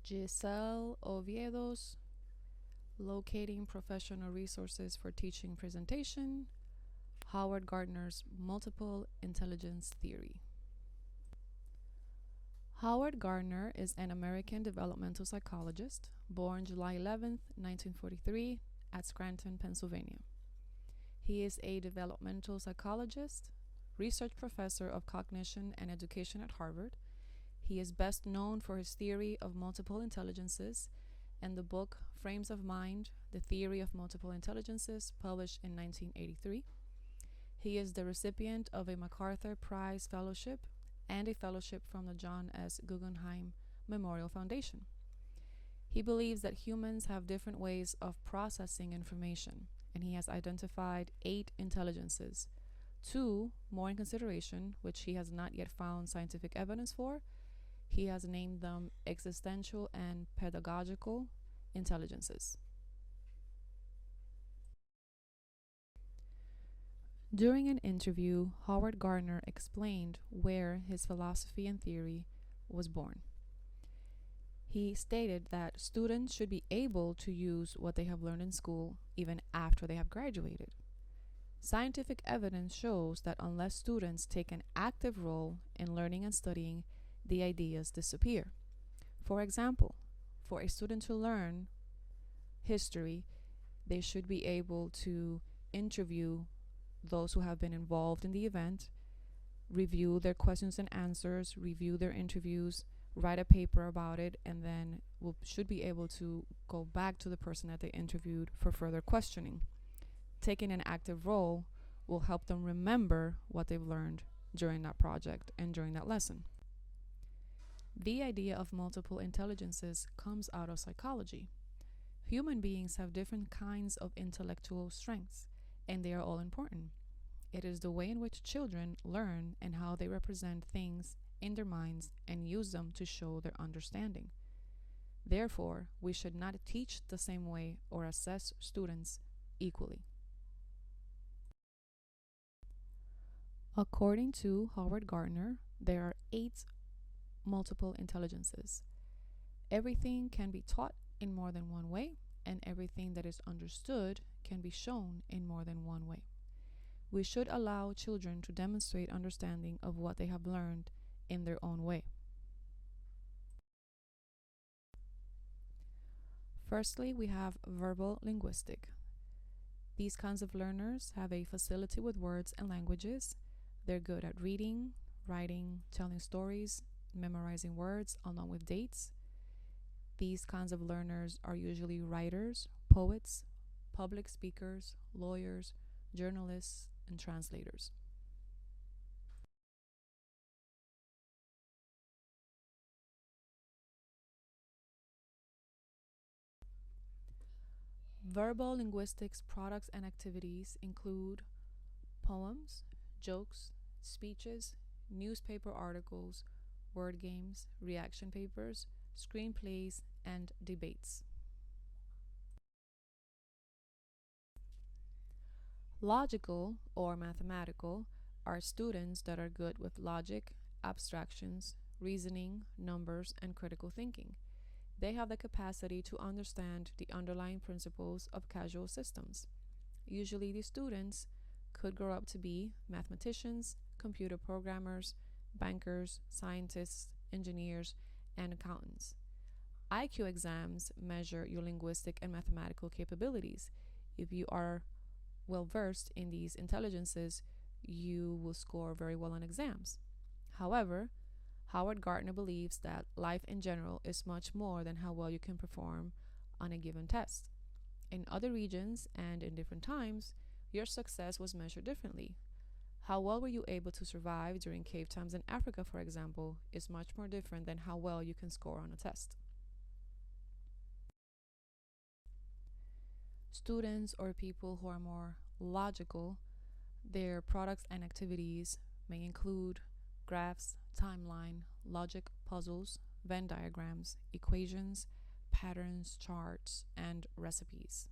Giselle Oviedo's Locating Professional Resources for Teaching presentation, Howard Gardner's Multiple Intelligence Theory. Howard Gardner is an American developmental psychologist, born July 11, 1943, at Scranton, Pennsylvania. He is a developmental psychologist, research professor of cognition and education at Harvard. He is best known for his theory of multiple intelligences and the book Frames of Mind, The Theory of Multiple Intelligences, published in 1983. He is the recipient of a MacArthur Prize Fellowship and a fellowship from the John S. Guggenheim Memorial Foundation. He believes that humans have different ways of processing information, and he has identified 8 intelligences, 2 more in consideration, which he has not yet found scientific evidence for. He has named them Existential and Pedagogical Intelligences. During an interview, Howard Gardner explained where his philosophy and theory was born. He stated that students should be able to use what they have learned in school even after they have graduated. Scientific evidence shows that unless students take an active role in learning and studying, the ideas disappear. For example, for a student to learn history, they should be able to interview those who have been involved in the event, review their questions and answers, review their interviews, write a paper about it, and then should be able to go back to the person that they interviewed for further questioning. Taking an active role will help them remember what they've learned during that project and during that lesson. The idea of multiple intelligences comes out of psychology. Human beings have different kinds of intellectual strengths, and they are all important. It is the way in which children learn and how they represent things in their minds and use them to show their understanding. Therefore, we should not teach the same way or assess students equally. According to Howard Gardner, there are 8 multiple intelligences. Everything can be taught in more than one way, and everything that is understood can be shown in more than one way. We should allow children to demonstrate understanding of what they have learned in their own way. Firstly, we have verbal linguistic. These kinds of learners have a facility with words and languages. They're good at reading, writing, telling stories, memorizing words along with dates. These kinds of learners are usually writers, poets, public speakers, lawyers, journalists, and translators. Verbal linguistics products and activities include poems, jokes, speeches, newspaper articles, word games, reaction papers, screenplays, and debates. Logical or mathematical are students that are good with logic, abstractions, reasoning, numbers, and critical thinking. They have the capacity to understand the underlying principles of causal systems. Usually, these students could grow up to be mathematicians, computer programmers, bankers, scientists, engineers, and accountants. IQ exams measure your linguistic and mathematical capabilities. If you are well versed in these intelligences, you will score very well on exams. However, Howard Gardner believes that life in general is much more than how well you can perform on a given test. In other regions and in different times, your success was measured differently. How well were you able to survive during cave times in Africa, for example, is much more different than how well you can score on a test. Students or people who are more logical, their products and activities may include graphs, timeline, logic puzzles, Venn diagrams, equations, patterns, charts, and recipes.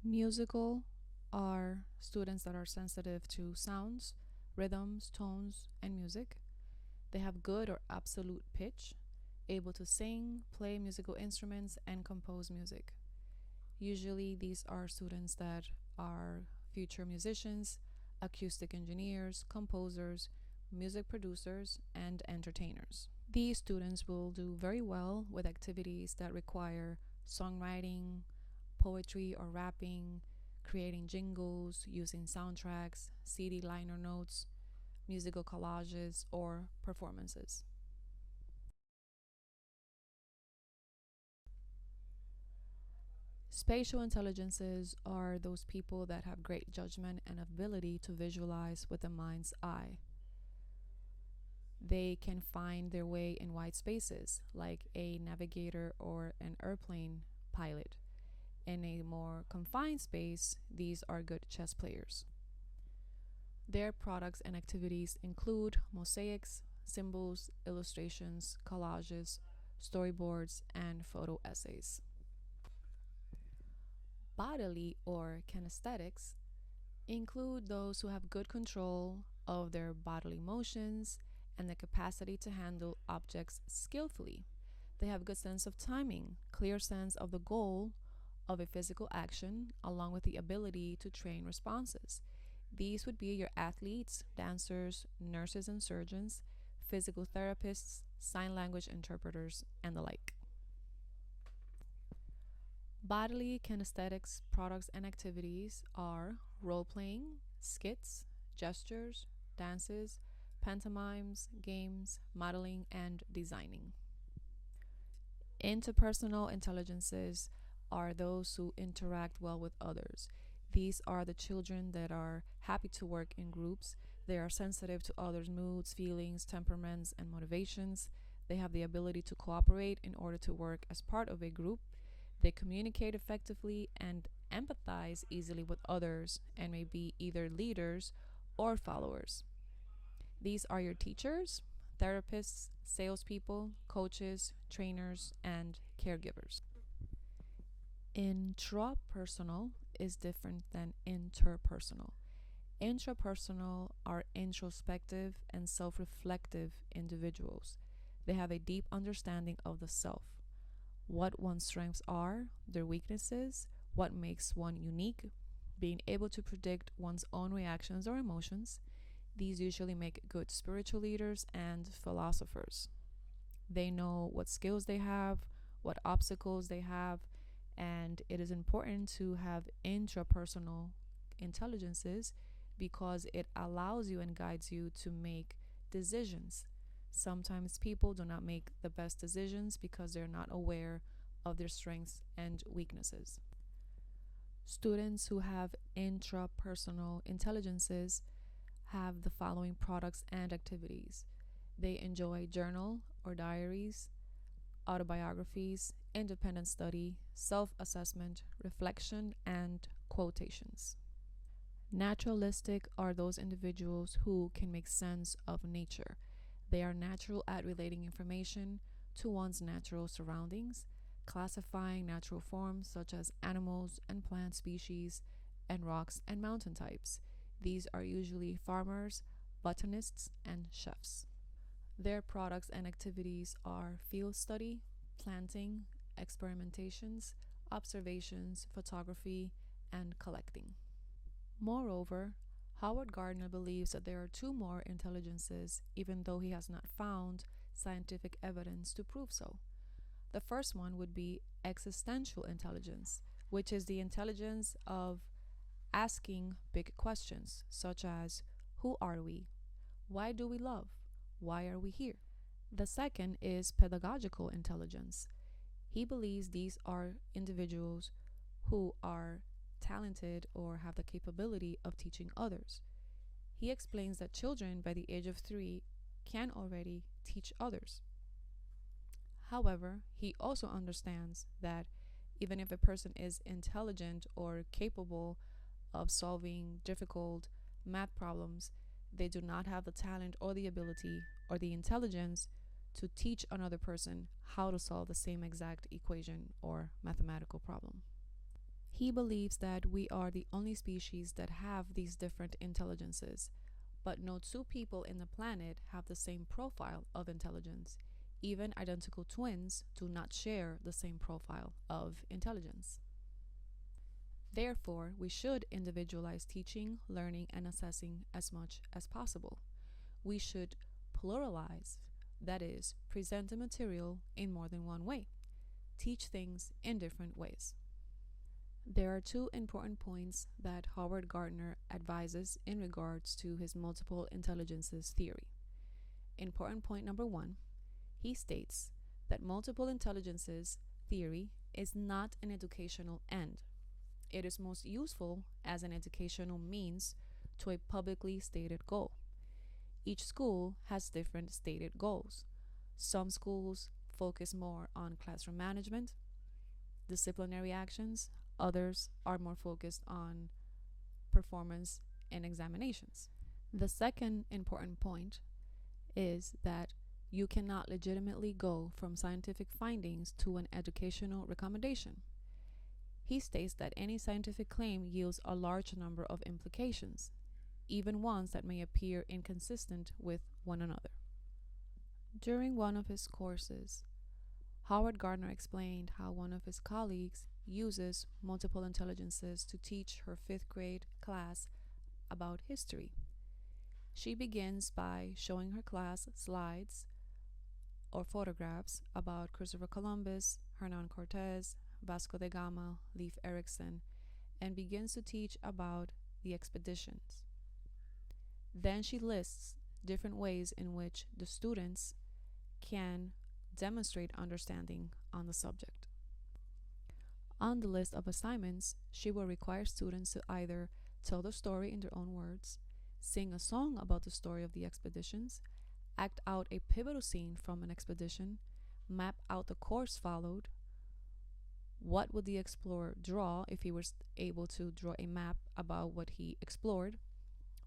Musical are students that are sensitive to sounds, rhythms, tones, and music. They have good or absolute pitch, able to sing, play musical instruments, and compose music. Usually, these are students that are future musicians, acoustic engineers, composers, music producers, and entertainers. These students will do very well with activities that require songwriting, poetry or rapping, creating jingles, using soundtracks, CD liner notes, musical collages, or performances. Spatial intelligences are those people that have great judgment and ability to visualize with the mind's eye. They can find their way in wide spaces, like a navigator or an airplane pilot. In a more confined space, these are good chess players. Their products and activities include mosaics, symbols, illustrations, collages, storyboards, and photo essays. Bodily or kinesthetics include those who have good control of their bodily motions and the capacity to handle objects skillfully. They have good sense of timing, clear sense of the goal of a physical action, along with the ability to train responses. These would be your athletes, dancers, nurses and surgeons, physical therapists, sign language interpreters, and the like. Bodily kinesthetics products and activities are role playing, skits, gestures, dances, pantomimes, games, modeling, and designing. Interpersonal intelligences are those who interact well with others. These are the children that are happy to work in groups. They are sensitive to others' moods, feelings, temperaments, and motivations. They have the ability to cooperate in order to work as part of a group. They communicate effectively and empathize easily with others and may be either leaders or followers. These are your teachers, therapists, salespeople, coaches, trainers, and caregivers. Intrapersonal is different than interpersonal. Intrapersonal are introspective and self reflective individuals. They have a deep understanding of the self, what one's strengths are, their weaknesses, what makes one unique, being able to predict one's own reactions or emotions. These usually make good spiritual leaders and philosophers. They know what skills they have, what obstacles they have, and it is important to have intrapersonal intelligences because it allows you and guides you to make decisions. Sometimes people do not make the best decisions because they're not aware of their strengths and weaknesses. Students who have intrapersonal intelligences have the following products and activities. They enjoy journal or diaries, autobiographies, independent study, self assessment, reflection, and quotations. Naturalistic are those individuals who can make sense of nature. They are natural at relating information to one's natural surroundings, classifying natural forms such as animals and plant species, and rocks and mountain types. These are usually farmers, botanists, and chefs. Their products and activities are field study, planting, experimentations, observations, photography, and collecting. Moreover, Howard Gardner believes that there are two more intelligences, even though he has not found scientific evidence to prove so. The first one would be existential intelligence, which is the intelligence of asking big questions, such as who are we? Why do we love? Why are we here? The second is pedagogical intelligence. He believes these are individuals who are talented or have the capability of teaching others. He explains that children by the age of 3 can already teach others. However, he also understands that even if a person is intelligent or capable of solving difficult math problems, they do not have the talent or the ability or the intelligence to teach another person how to solve the same exact equation or mathematical problem. He believes that we are the only species that have these different intelligences, But no two people in the planet have the same profile of intelligence. Even identical twins do not share the same profile of intelligence. Therefore, we should individualize teaching, learning, and assessing as much as possible. We should pluralize, that is, present the material in more than one way, teach things in different ways. There are two important points that Howard Gardner advises in regards to his multiple intelligences theory. Important point number one, he states that multiple intelligences theory is not an educational end. It is most useful as an educational means to a publicly stated goal. Each school has different stated goals. Some schools focus more on classroom management, disciplinary actions. Others are more focused on performance and examinations. The second important point is that you cannot legitimately go from scientific findings to an educational recommendation. He states that any scientific claim yields a large number of implications, even ones that may appear inconsistent with one another. During one of his courses, Howard Gardner explained how one of his colleagues uses multiple intelligences to teach her 5th grade class about history. She begins by showing her class slides or photographs about Christopher Columbus, Hernan Cortez, Vasco da Gama, Leif Erikson, and begins to teach about the expeditions. Then she lists different ways in which the students can demonstrate understanding on the subject. On the list of assignments, she will require students to either tell the story in their own words, sing a song about the story of the expeditions, act out a pivotal scene from an expedition, map out the course followed, what would the explorer draw if he was able to draw a map about what he explored,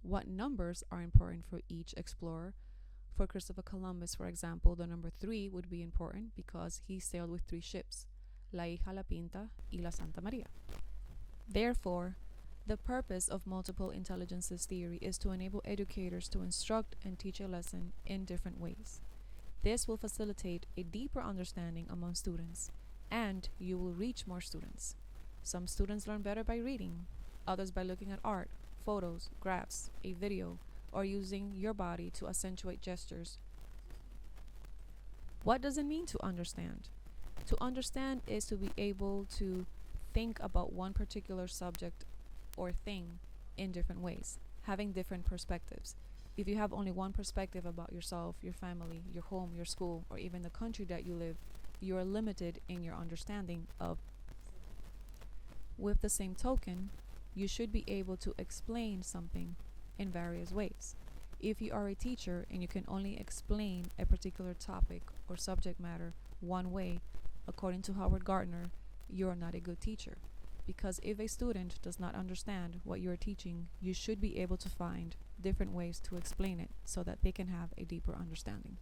what numbers are important for each explorer. For Christopher Columbus, for example, the number 3 would be important because he sailed with 3 ships, La Hija, La Pinta, y La Santa Maria. Therefore, the purpose of multiple intelligences theory is to enable educators to instruct and teach a lesson in different ways. This will facilitate a deeper understanding among students, and you will reach more students. Some students learn better by reading, others by looking at art, photos, graphs, a video, or using your body to accentuate gestures. What does it mean to understand? To understand is to be able to think about one particular subject or thing in different ways, having different perspectives. If you have only one perspective about yourself, your family, your home, your school, or even the country that you live, you are limited in your understanding of. With the same token, you should be able to explain something in various ways. If you are a teacher and you can only explain a particular topic or subject matter one way, according to Howard Gardner, you're not a good teacher. Because if a student does not understand what you're teaching, you should be able to find different ways to explain it so that they can have a deeper understanding.